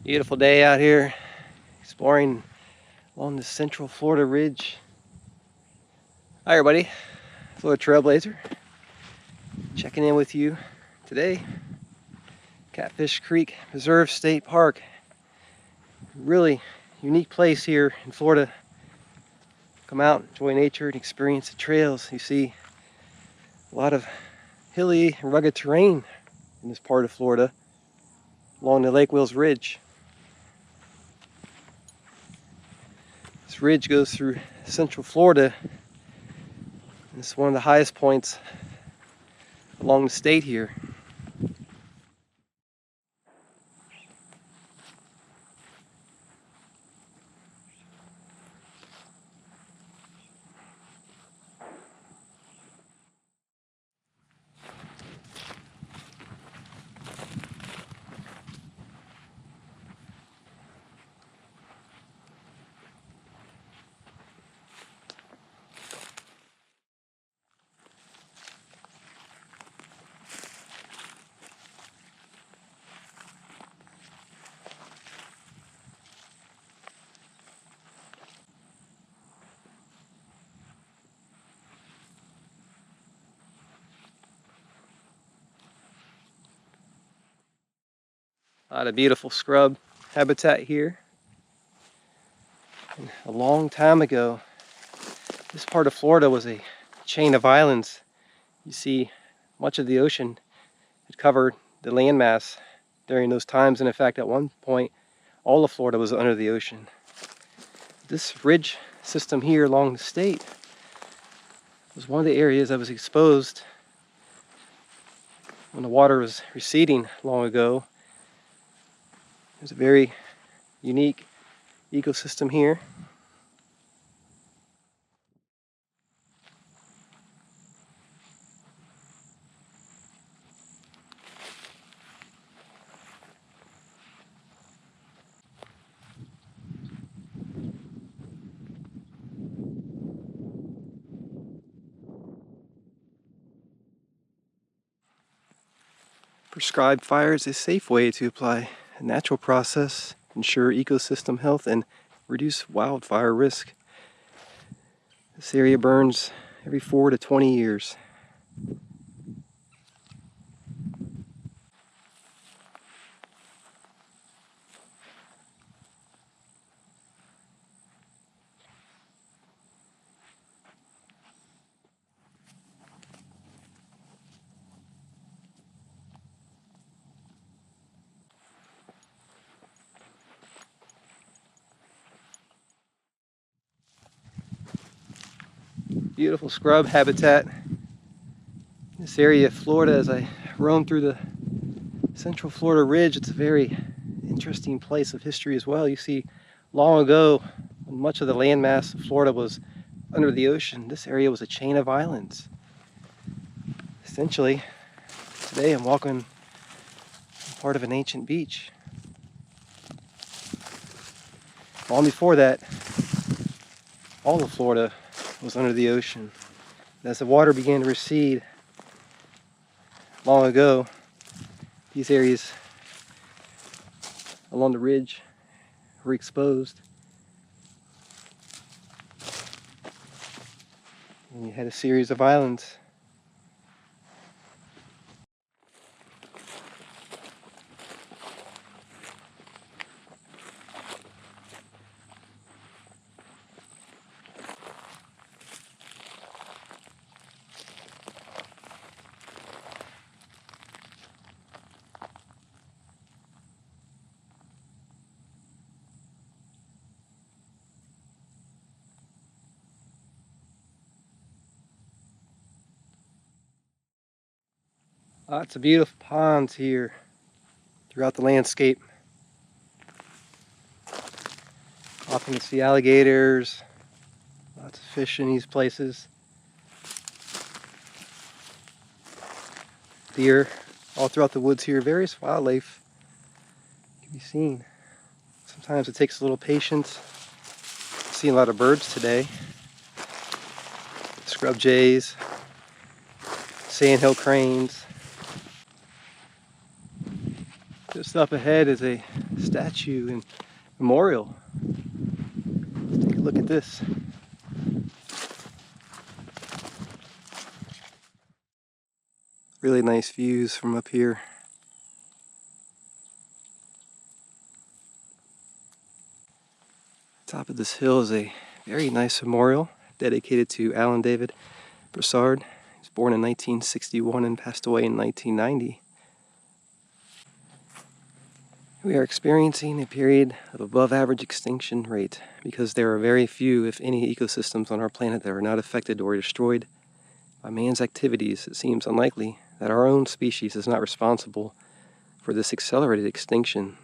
Beautiful day out here exploring along the central Florida ridge. Hi everybody, Florida Trailblazer checking in with you today. Catfish Creek Preserve State Park. Really unique place here in Florida. Come out, enjoy nature, and experience the trails. You see a lot of hilly and rugged terrain in this part of Florida along the Lake Wales Ridge. This ridge goes through central Florida. It's one of the highest points along the state here. A lot of beautiful scrub habitat here. And a long time ago, this part of Florida was a chain of islands. You see, much of the ocean had covered the landmass during those times, and in fact, at one point, all of Florida was under the ocean. This ridge system here along the state was one of the areas that was exposed when the water was receding long ago. There's a very unique ecosystem here. Prescribed fire is a safe way to apply a natural process, ensure ecosystem health, and reduce wildfire risk. This area burns every 4 to 20 years. Beautiful scrub habitat. This area of Florida, as I roam through the central Florida ridge, it's a very interesting place of history as well. You see, long ago, when much of the landmass of Florida was under the ocean, this area was a chain of islands. Essentially, today I'm walking part of an ancient beach. Long before that, all of Florida was under the ocean. As the water began to recede long ago, these areas along the ridge were exposed. And you had a series of islands. Lots of beautiful ponds here throughout the landscape. Often you see alligators, lots of fish in these places. Deer all throughout the woods here. Various wildlife can be seen. Sometimes it takes a little patience. Seeing a lot of birds today. Scrub jays, sandhill cranes. Just up ahead is a statue and memorial. Take a look at this. Really nice views from up here. Top of this hill is a very nice memorial dedicated to Alan David Broussard. He was born in 1961 and passed away in 1990. We are experiencing a period of above average extinction rate because there are very few, if any, ecosystems on our planet that are not affected or destroyed by man's activities. It seems unlikely that our own species is not responsible for this accelerated extinction.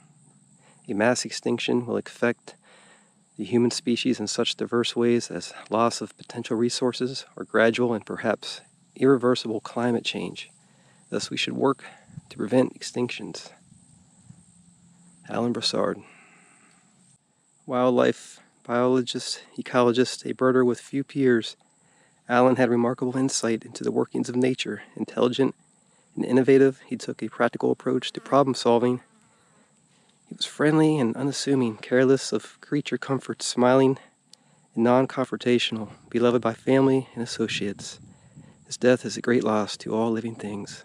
A mass extinction will affect the human species in such diverse ways as loss of potential resources or gradual and perhaps irreversible climate change. Thus, we should work to prevent extinctions. Alan Broussard. Wildlife biologist, ecologist, a birder with few peers, Alan had remarkable insight into the workings of nature. Intelligent and innovative, he took a practical approach to problem solving. He was friendly and unassuming, careless of creature comforts, smiling and non-confrontational, beloved by family and associates. His death is a great loss to all living things.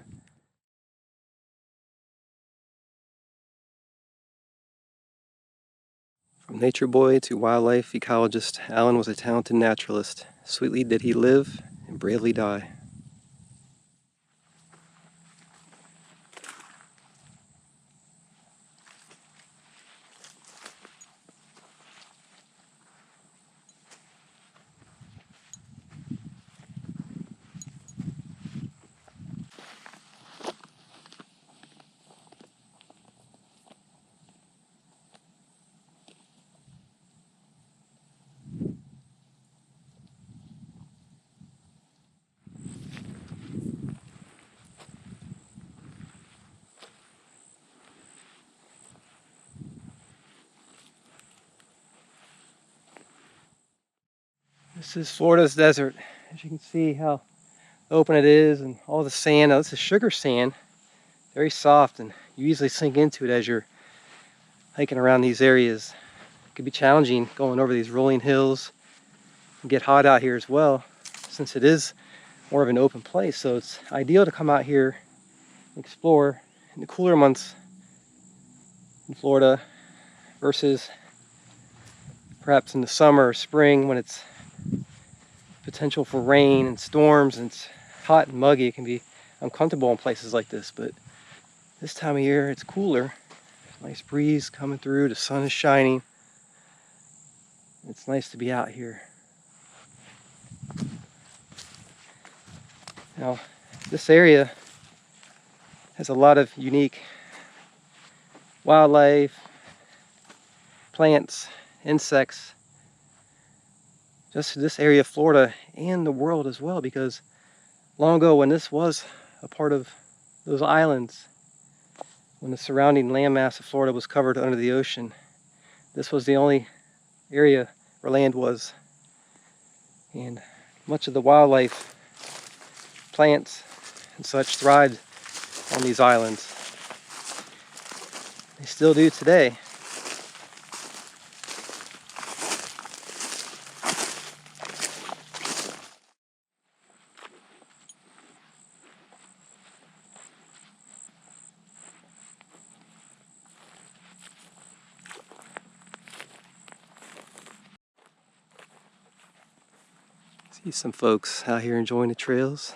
From nature boy to wildlife ecologist, Alan was a talented naturalist. Sweetly did he live and bravely die. This is Florida's desert. As you can see how open it is and all the sand. Now this is sugar sand, very soft, and you easily sink into it as you're hiking around these areas. It can be challenging going over these rolling hills. It can get hot out here as well, since it is more of an open place. So it's ideal to come out here and explore in the cooler months in Florida versus perhaps in the summer or spring when it's potential for rain and storms and it's hot and muggy. It can be uncomfortable in places like this, but this time of year it's cooler. Nice breeze coming through, the sun is shining. It's nice to be out here. Now, this area has a lot of unique wildlife, plants, insects. Just this area of Florida and the world as well, because long ago when this was a part of those islands, when the surrounding landmass of Florida was covered under the ocean, this was the only area where land was. And much of the wildlife, plants and such thrived on these islands. They still do today. See some folks out here enjoying the trails.